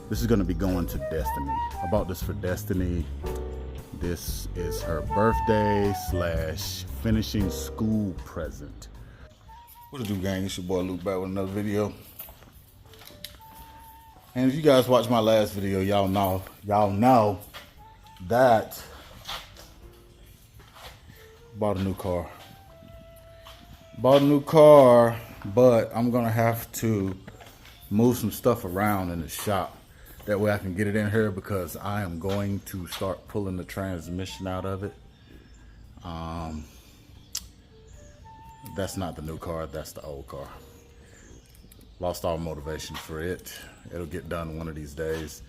This is gonna be going to Destiny. I bought this for Destiny. This is her birthday / finishing school present. What it do, gang? It's your boy Luke back with another video. And if you guys watched my last video, y'all know that bought a new car. Bought a new car, but I'm gonna have to move some stuff around in the shop. That way I can get it in here because I am going to start pulling the transmission out of it. That's not the new car, that's the old car. Lost all motivation for it. It'll get done one of these days.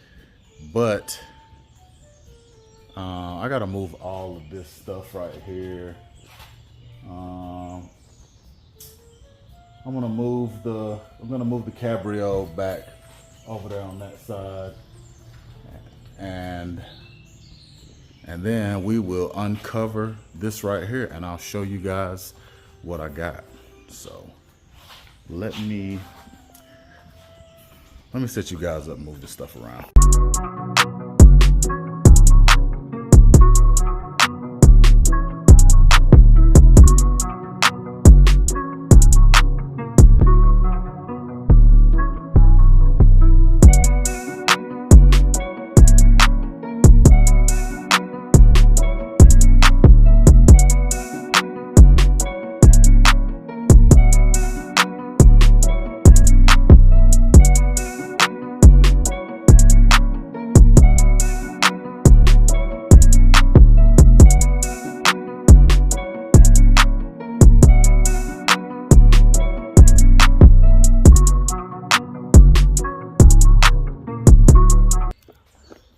But I gotta move all of this stuff right here. I'm gonna move the Cabrio back over there on that side, and then we will uncover this right here, and I'll show you guys what I got. So let me set you guys up and move this stuff around.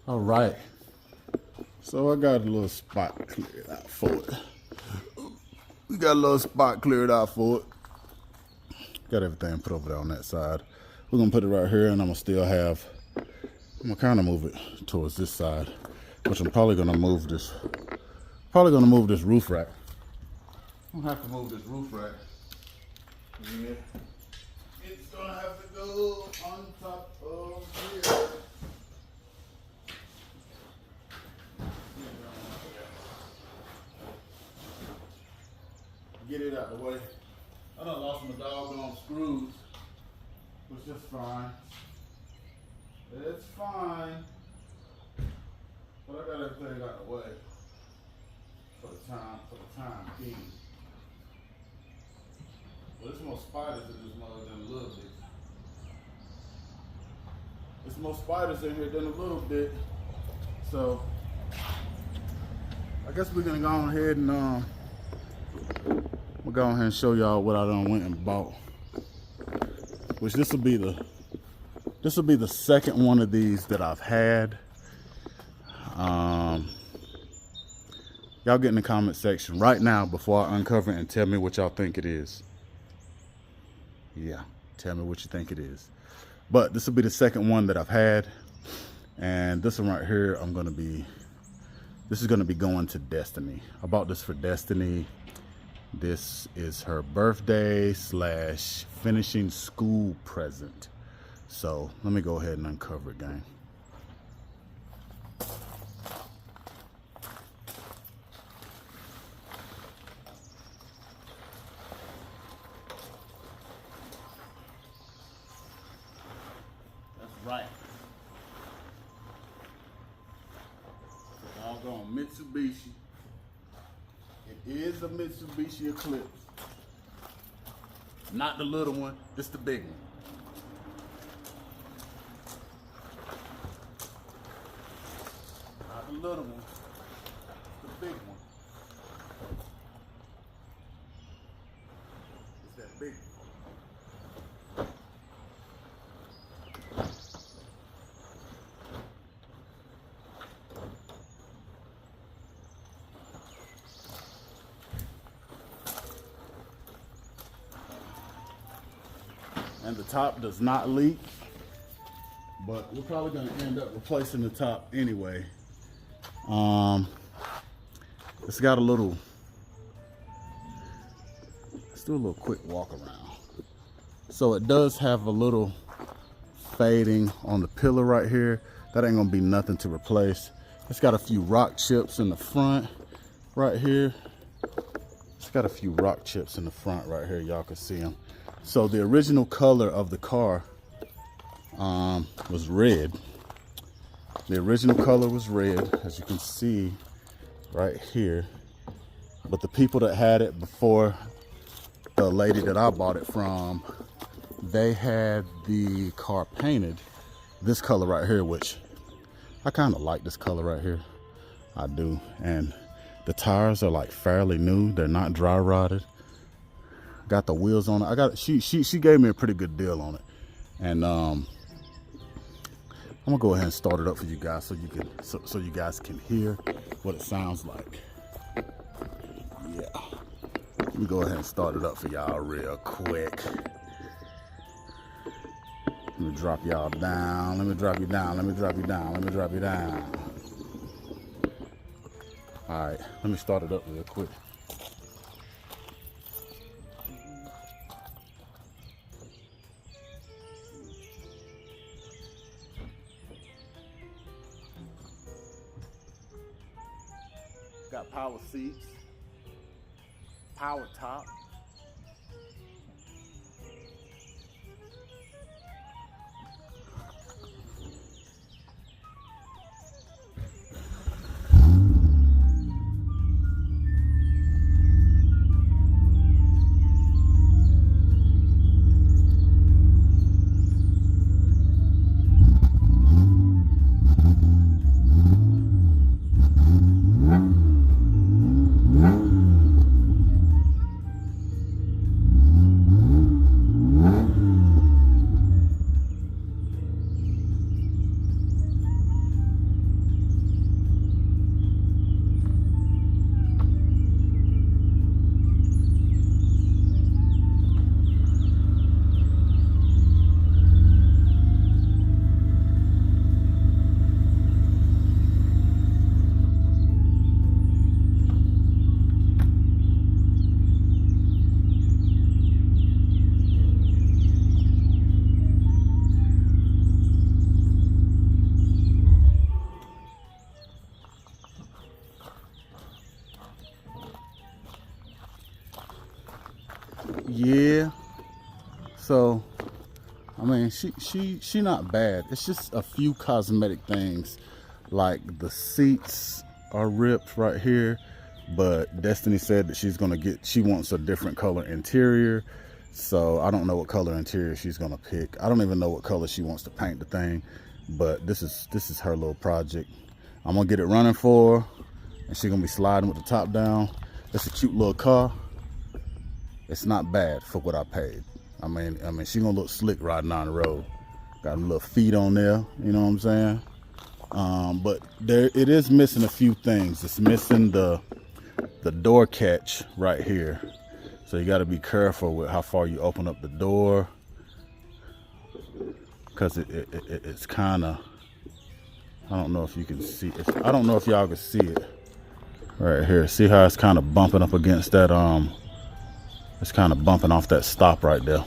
All right, so I got a little spot cleared out for it. We got a little spot cleared out for it. Got everything put over there on that side. We're gonna put it right here, and I'm gonna kind of move it towards this side, which I'm probably gonna move this roof rack. I'm gonna have to move this roof rack. Yeah. It's gonna have to go on top of here. Get it out of the way. I done lost my doggone screws, which is fine. It's fine. But I got everything out of the way for the time being. Well, there's more spiders in this mug than a little bit. There's more spiders in here than a little bit. So I guess we're gonna go ahead and we'll go ahead and show y'all what I done went and bought. Which this will be the second one of these that I've had. Y'all get in the comment section right now before I uncover it and tell me what y'all think it is. Yeah, tell me what you think it is. But this will be the second one that I've had, and this one right here, this is gonna be going to Destiny. I bought this for Destiny. This is her birthday / finishing school present. So let me go ahead and uncover it, gang. That's right. It's all going Mitsubishi. It is a Mitsubishi Eclipse. Not the little one, it's the big one. Not the little one, the big one. It's that big one. And the top does not leak, but we're probably going to end up replacing the top anyway. It's got a little, let's do a little quick walk around. So it does have a little fading on the pillar right here. That ain't gonna be nothing to replace. It's got a few rock chips in the front right here. It's got a few rock chips in the front right here. Y'all can see them. So the original color of the car was red. The original color was red, as you can see right here. But the people that had it before the lady that I bought it from, they had the car painted this color right here, which I kind of like this color right here. I do. And the tires are like fairly new. They're not dry rotted. Got the wheels on it. She gave me a pretty good deal on it. And I'm gonna go ahead and start it up for you guys so you guys can hear what it sounds like. Yeah. Let me go ahead and start it up for y'all real quick. Let me drop y'all down. Let me drop you down. Let me drop you down. Let me drop you down. All right, let me start it up real quick. Got power seats, power top. Yeah, so I mean she not bad. It's just a few cosmetic things, like the seats are ripped right here, but Destiny said that she wants a different color interior, so I don't know what color interior she's gonna pick. I don't even know what color she wants to paint the thing, but this is her little project. I'm gonna get it running for her, and she's gonna be sliding with the top down. It's a cute little car. It's not bad for what I paid. I mean, she gonna look slick riding down the road. Got a little feet on there, you know what I'm saying? But it is missing a few things. It's missing the door catch right here. So you gotta be careful with how far you open up the door, because it's kind of, I don't know if you can see it. I don't know if y'all can see it right here. See how it's kind of bumping up against that, it's kind of bumping off that stop right there.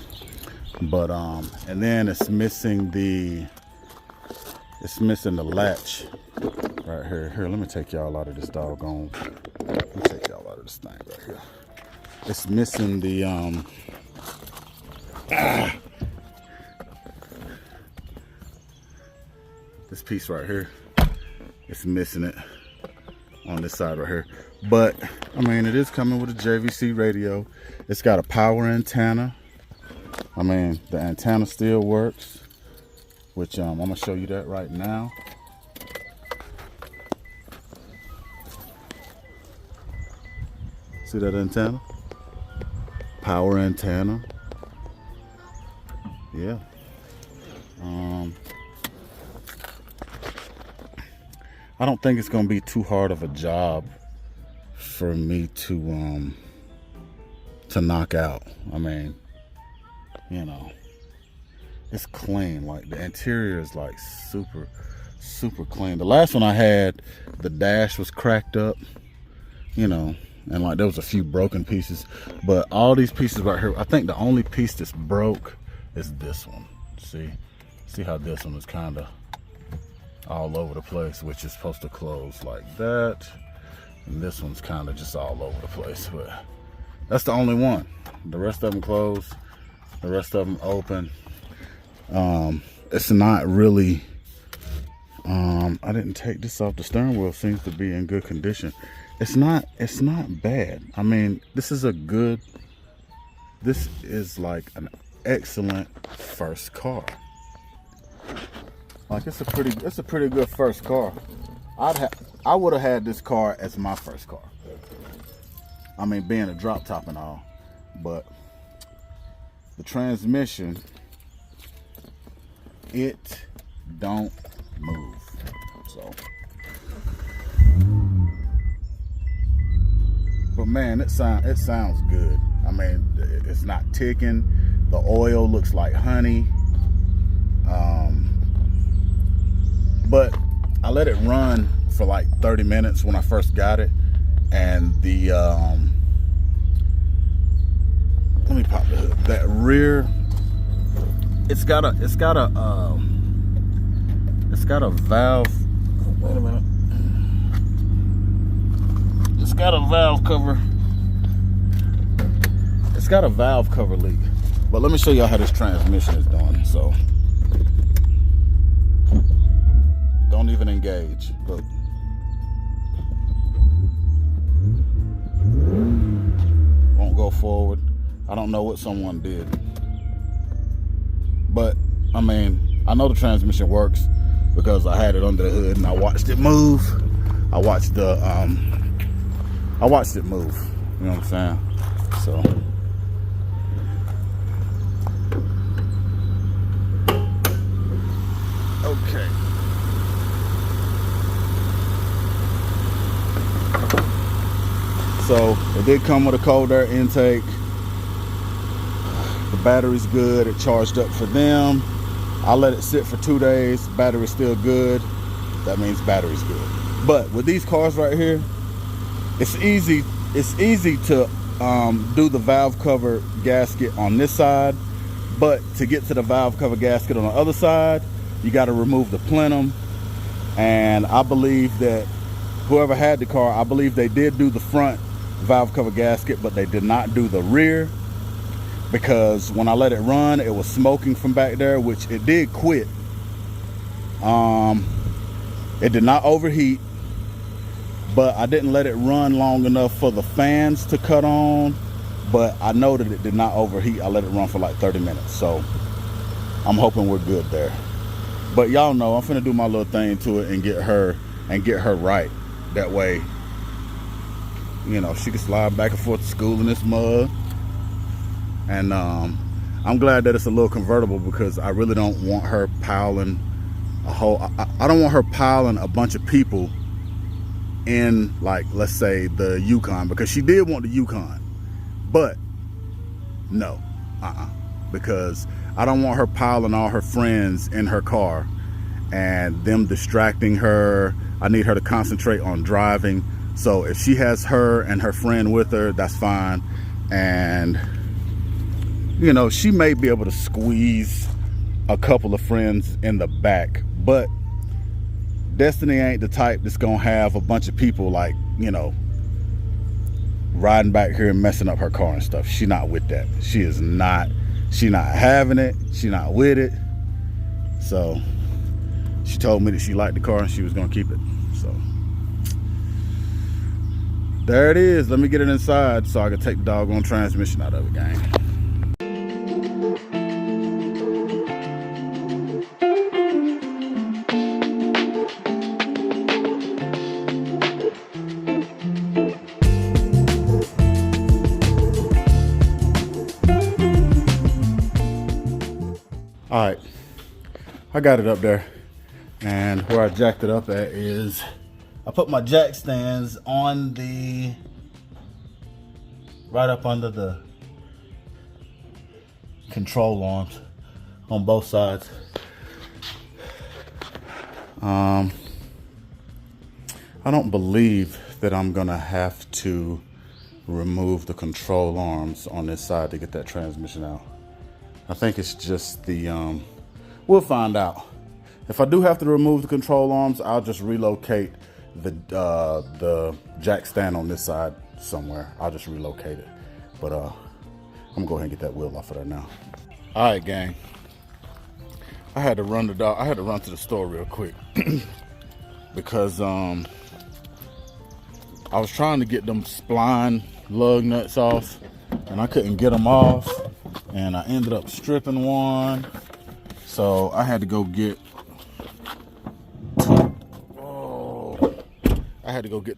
But and then it's missing the latch right here. Here, let me take y'all out of this doggone. Let me take y'all out of this thing right here. It's missing the this piece right here. It's missing it on this side right here. But I mean, it is coming with a JVC radio. It's got a power antenna. I mean, the antenna still works, which I'm gonna show you that right now. See that antenna? Power antenna. Yeah. I don't think it's gonna be too hard of a job for me to knock out. I mean, you know, it's clean. Like, the interior is like super clean. The last one I had, the dash was cracked up, you know, and like there was a few broken pieces, but all these pieces right here, I think the only piece that's broke is this one. See, See how this one is kind of all over the place, which is supposed to close like that. And this one's kind of just all over the place, but that's the only one. The rest of them closed, the rest of them open. It's not really, I didn't take this off. The steering wheel seems to be in good condition. It's not bad. I mean, this is like an excellent first car. Like it's a pretty good first car. I would have had this car as my first car. I mean, being a drop top and all, but the transmission, it don't move. So, but man, it sounds good. I mean, it's not ticking. The oil looks like honey. But I let it run for like 30 minutes when I first got it, and the let me pop the hood. That rear, it's got a valve. Wait a minute. It's got a valve cover. It's got a valve cover leak. But let me show y'all how this transmission is doing. So don't even engage. Look. Won't go forward. I don't know what someone did. But I mean, I know the transmission works because I had it under the hood and I watched it move. I watched it move. You know what I'm saying? So okay. So it did come with a cold air intake. The battery's good. It charged up for them. I let it sit for 2 days. Battery's still good. That means battery's good. But with these cars right here, it's easy to do the valve cover gasket on this side, but to get to the valve cover gasket on the other side, you got to remove the plenum. And I believe that whoever had the car, I believe they did do the front valve cover gasket, but they did not do the rear, because when I let it run, it was smoking from back there, which it did quit. It did not overheat, but I didn't let it run long enough for the fans to cut on. But I know that it did not overheat. I let it run for like 30 minutes. So I'm hoping we're good there. But y'all know I'm finna do my little thing to it and get her right. That way, you know, she can slide back and forth to school in this mud. And I'm glad that it's a little convertible, because I really don't want her piling I don't want her piling a bunch of people in, like, let's say the Yukon, because she did want the Yukon, but no, because I don't want her piling all her friends in her car and them distracting her. I need her to concentrate on driving. So if she has her and her friend with her, that's fine. And you know, she may be able to squeeze a couple of friends in the back, but Destiny ain't the type that's gonna have a bunch of people, like, you know, riding back here and messing up her car and stuff. She not with that. She not having it. She not with it. So she told me that she liked the car and she was gonna keep it. So there it is. Let me get it inside so I can take the doggone transmission out of it, gang. All right, I got it up there, and where I jacked it up at is I put my jack stands on the, right up under the control arms on both sides. I don't believe that I'm gonna have to remove the control arms on this side to get that transmission out. I think it's just the We'll find out. If I do have to remove the control arms, I'll just relocate the jack stand on this side somewhere. I'll just relocate it. But I'm gonna go ahead and get that wheel off of there now. All right, gang. I had to run to the store real quick because I was trying to get them spline lug nuts off and I couldn't get them off, and I ended up stripping one. So I had to go get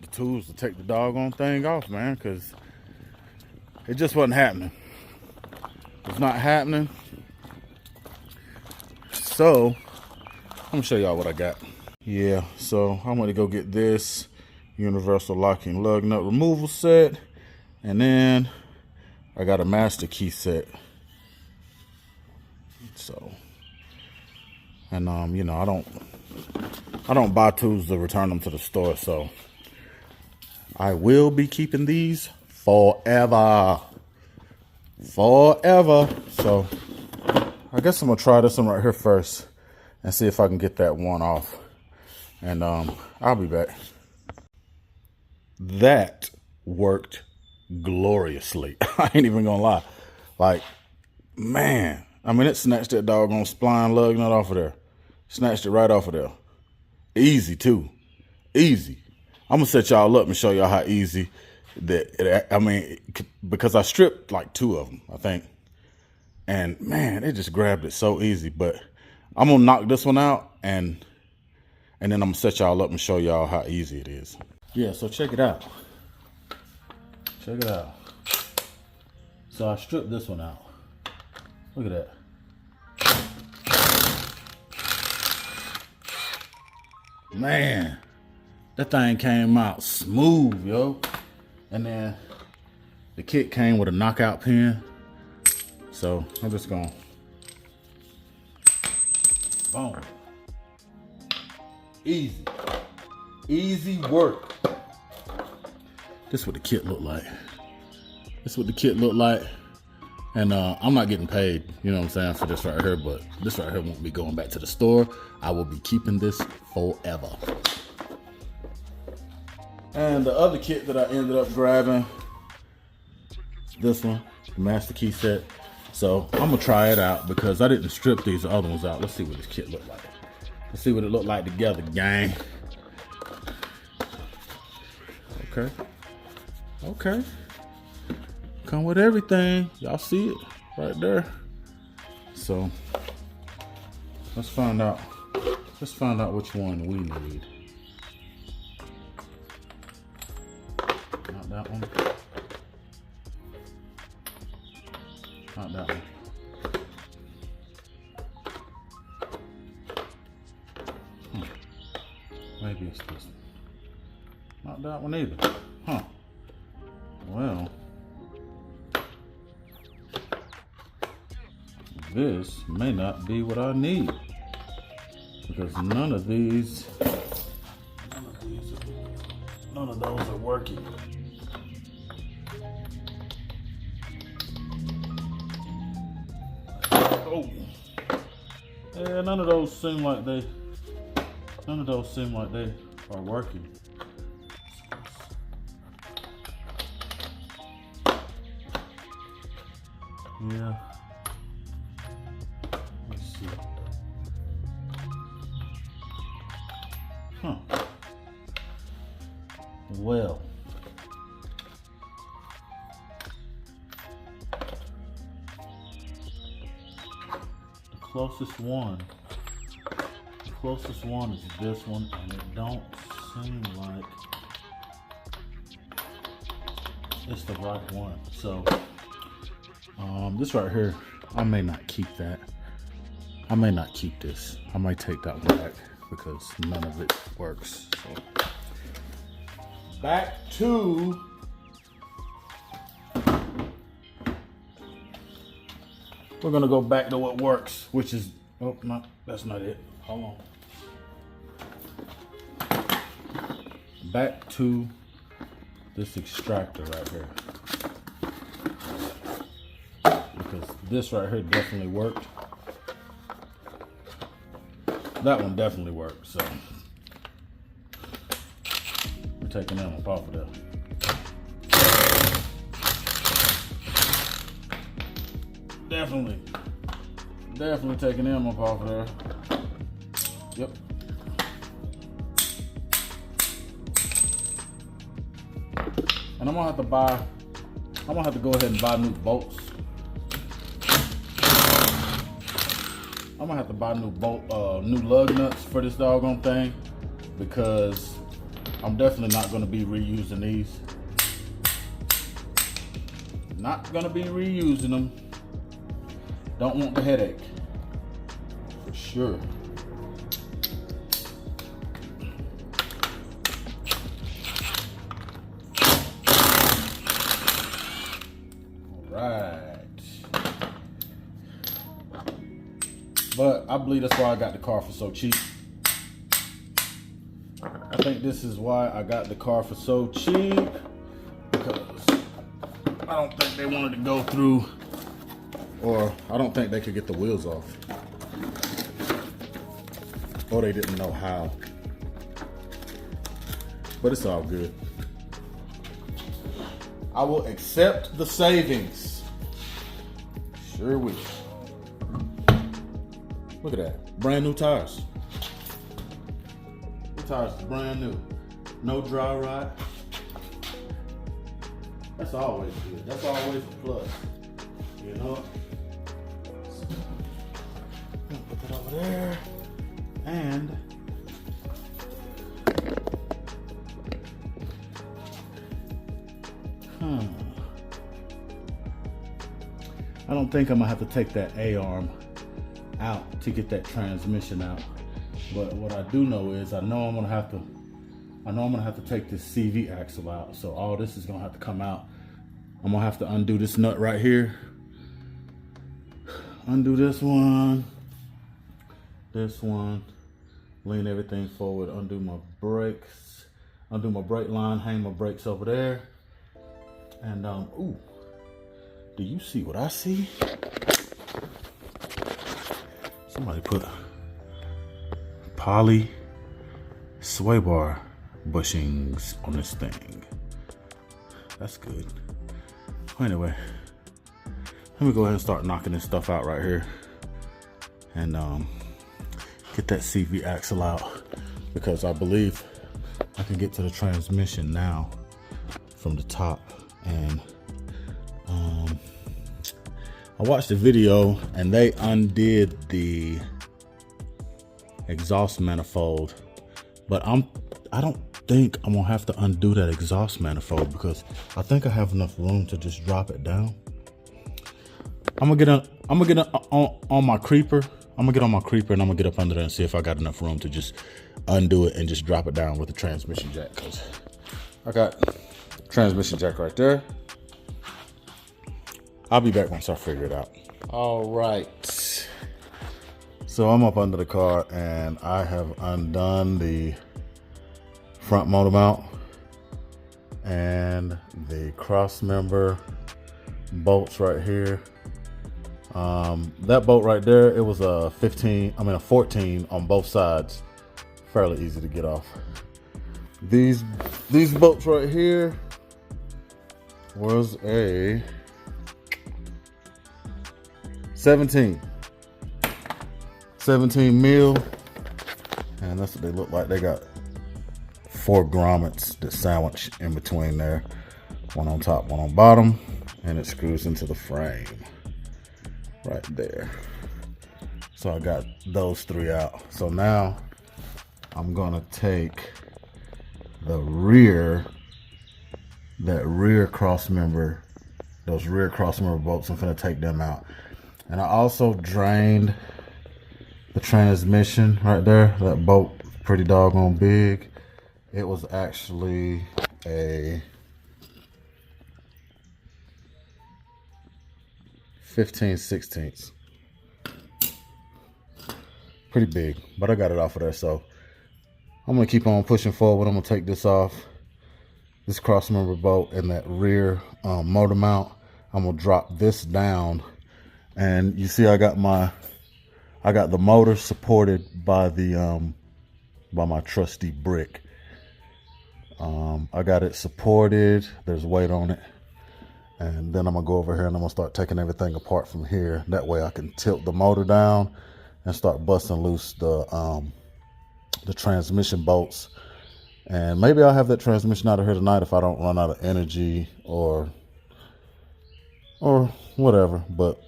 the tools to take the doggone thing off, man, because it just wasn't happening. It's not happening. So I'm gonna show y'all what I got. Yeah, so I'm gonna go get this universal locking lug nut removal set, and then I got a master key set. So, and you know, I don't buy tools to return them to the store, so I will be keeping these forever. So I guess I'm gonna try this one right here first and see if I can get that one off, and I'll be back. That worked gloriously. I ain't even gonna lie. Like, man, I mean, it snatched that doggone spline lug nut off of there. Snatched it right off of there. Easy too. Easy. I'm gonna set y'all up and show y'all how easy because I stripped like 2 of them, I think. And man, it just grabbed it so easy. But I'm gonna knock this one out and then I'm gonna set y'all up and show y'all how easy it is. Yeah, so check it out. Check it out. So I stripped this one out. Look at that. Man, that thing came out smooth, yo. And then the kit came with a knockout pin. So I'm just gonna, boom. Easy. Easy work. This is what the kit looked like. This is what the kit looked like. And I'm not getting paid, you know what I'm saying, for this right here, but this right here won't be going back to the store. I will be keeping this forever. And the other kit that I ended up grabbing, this one, the master key set. So I'm gonna try it out because I didn't strip these other ones out. Let's see what this kit looked like. Let's see what it looked like together, gang. Okay. Okay. Come with everything. Y'all see it right there. So let's find out. Let's find out which one we need. Not that one. Not that one. Maybe it's this one. Not that one either. Huh. Well, this may not be what I need because none of those are working. Oh, yeah, none of those seem like they are working. Yeah. Let's see. Huh. Well. The closest one is this one, and it don't seem like it's the right one. So this right here, I may not keep that. I may not keep this. I might take that one back because none of it works. So back to we're gonna go back to what works, which is that's not it. Hold on. Back to this extractor right here. Because this right here definitely worked. that one definitely worked. So we're taking them up off of there. Definitely taking them up off of there. Yep. And I'm gonna have to go ahead and buy new bolts. I'm gonna have to buy new lug nuts for this doggone thing, because I'm definitely not gonna be reusing these. Not gonna be reusing them. Don't want the headache, for sure. But I believe that's why I got the car for so cheap. I think this is why I got the car for so cheap, because I don't think they wanted to go through, or I don't think they could get the wheels off, or they didn't know how. But it's all good. I will accept the savings. Sure will. Look at that. Brand new tires. The tires is brand new. No dry rot. That's always good. That's always a plus. You know? Put that over there. And I don't think I'm gonna have to take that A-arm out to get that transmission out. But what I do know is I know I'm gonna have to take this CV axle out. So all this is gonna have to come out. I'm gonna have to undo this nut right here. Undo this one, lean everything forward, undo my brakes, undo my brake line, hang my brakes over there. And ooh, do you see what I see? Somebody put poly sway bar bushings on this thing. That's good. Anyway, let me go ahead and start knocking this stuff out right here, and get that CV axle out, because I believe I can get to the transmission now from the top. And I watched the video and they undid the exhaust manifold, but I don't think I'm gonna have to undo that exhaust manifold, because I think I have enough room to just drop it down. I'm gonna get on my creeper. I'm gonna get on my creeper and I'm gonna get up under there and see if I got enough room to just undo it and just drop it down with the transmission jack, because I got transmission jack right there. I'll be back once I figure it out. All right. So I'm up under the car and I have undone the front motor mount and the cross member bolts right here. That bolt right there, it was a 14 on both sides. Fairly easy to get off. These bolts right here was a 17 mil, and that's what they look like. They got 4 grommets that sandwich in between there, one on top, one on bottom, and it screws into the frame right there. So I got those 3 out. So now I'm gonna take the that rear cross member, those rear cross member bolts. I'm gonna take them out. And I also drained the transmission right there. That bolt, pretty doggone big. It was actually a 15/16. Pretty big, but I got it off of there. So I'm gonna keep on pushing forward. I'm gonna take this off, this cross member bolt and that rear motor mount. I'm gonna drop this down. And you see I got I got the motor supported by the by my trusty brick. I got it supported. There's weight on it. And then I'm gonna go over here and I'm gonna start taking everything apart from here. That way I can tilt the motor down and start busting loose the transmission bolts. And maybe I'll have that transmission out of here tonight if I don't run out of energy or whatever. But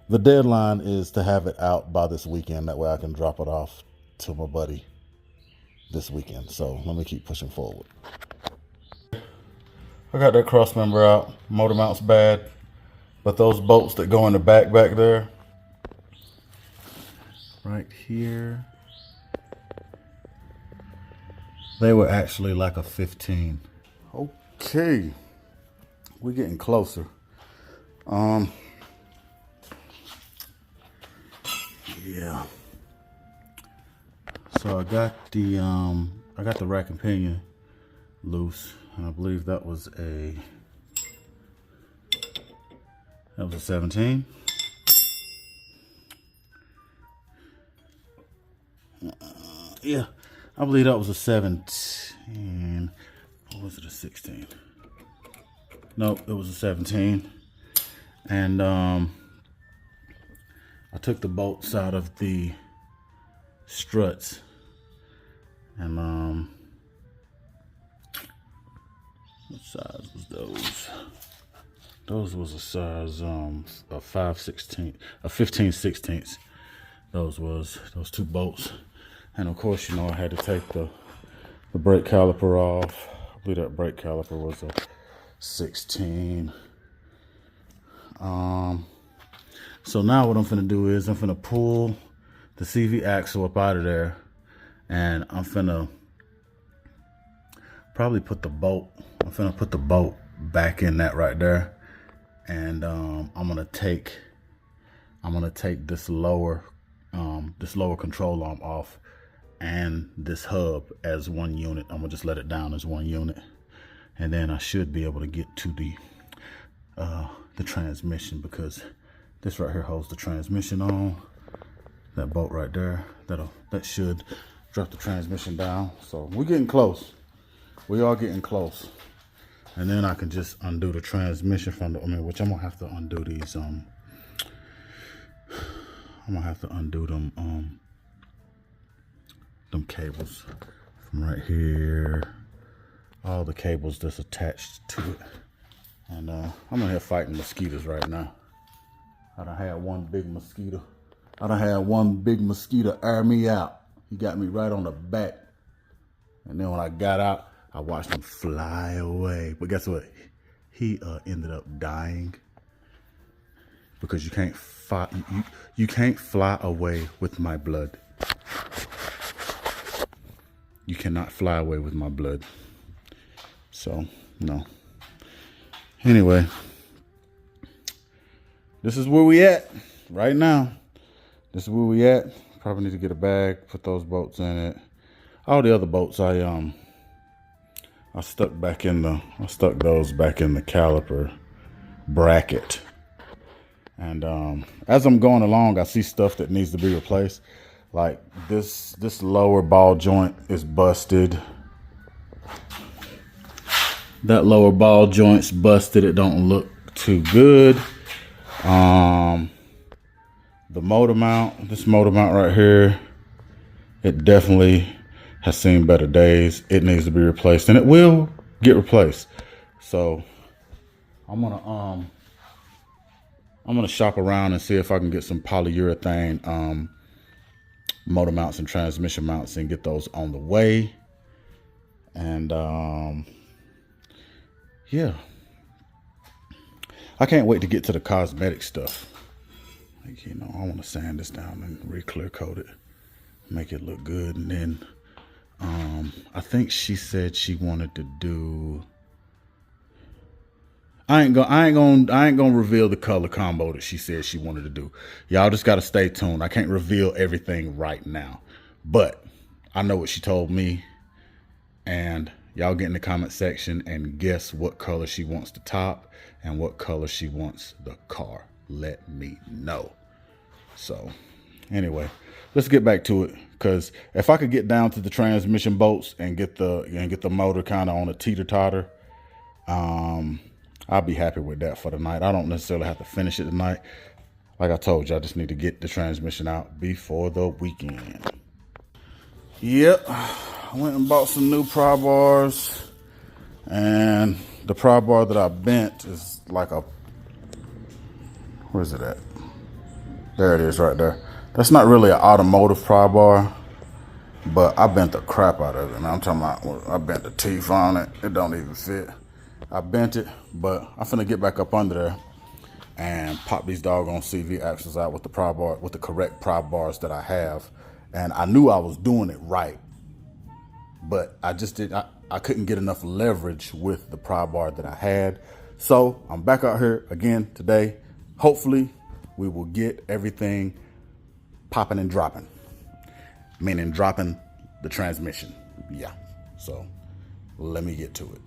the deadline is to have it out by this weekend. That way I can drop it off to my buddy this weekend. So let me keep pushing forward. I got that cross member out. Motor mount's bad, but those bolts that go in the back there, right here, they were actually like a 15. Okay, we're getting closer. Yeah. So I got the rack and pinion loose, and I believe that was a 17. Yeah, I believe that was a 17. Or was it a 16? Nope, it was a 17. And I took the bolts out of the struts, and what size was those? Those was a size a 15/16. Those two bolts. And of course, you know, I had to take the brake caliper off. I believe that brake caliper was a 16. So now what I'm finna do is I'm finna pull the CV axle up out of there, and I'm finna probably put the bolt. I'm finna put the bolt back in that right there, and I'm gonna take this lower control arm off, and this hub as one unit. I'm gonna just let it down as one unit, and then I should be able to get to the transmission, because this right here holds the transmission on. That bolt right there, that should drop the transmission down. So we're getting close. We are getting close. And then I can just undo the transmission from which I'm gonna have to undo these. I'm gonna have to undo them cables from right here. All the cables that's attached to it. And I'm in here fighting mosquitoes right now. I done had one big mosquito air me out. He got me right on the back. And then when I got out, I watched him fly away. But guess what? He ended up dying, because you can't fly away with my blood. You cannot fly away with my blood. So, no. Anyway, this is where we at right now. This is where we at. Probably need to get a bag, put those bolts in it. All the other bolts I stuck those back in the caliper bracket. And as I'm going along, I see stuff that needs to be replaced. Like this lower ball joint is busted. That lower ball joint's busted. It don't look too good. The motor mount, this motor mount right here, it definitely has seen better days. It needs to be replaced, and it will get replaced. So I'm gonna shop around and see if I can get some polyurethane motor mounts and transmission mounts and get those on the way. And yeah, I can't wait to get to the cosmetic stuff. Like, you know, I want to sand this down and re-clear coat it, make it look good. And then I think she said she wanted to do, I ain't gonna reveal the color combo that she said she wanted to do. Y'all just gotta stay tuned. I can't reveal everything right now, but I know what she told me, and y'all get in the comment section and guess what color she wants the top and what color she wants the car. Let me know. So Anyway, let's get back to it, because if I could get down to the transmission bolts and get the motor kind of on a teeter-totter, I'll be happy with that for the night. I don't necessarily have to finish it tonight. Like I told you, I just need to get the transmission out before the weekend. Yep, I went and bought some new pry bars, and the pry bar that I bent is like a, where's it at? There it is right there. That's not really an automotive pry bar, but I bent the crap out of it. Man, I'm talking about, I bent the teeth on it. It don't even fit. I bent it, but I'm finna get back up under there and pop these doggone CV axles out with the pry bar, with the correct pry bars that I have. And I knew I was doing it right, but I just I couldn't get enough leverage with the pry bar that I had. So I'm back out here again today. Hopefully we will get everything popping and dropping, meaning dropping the transmission. Yeah, so let me get to it.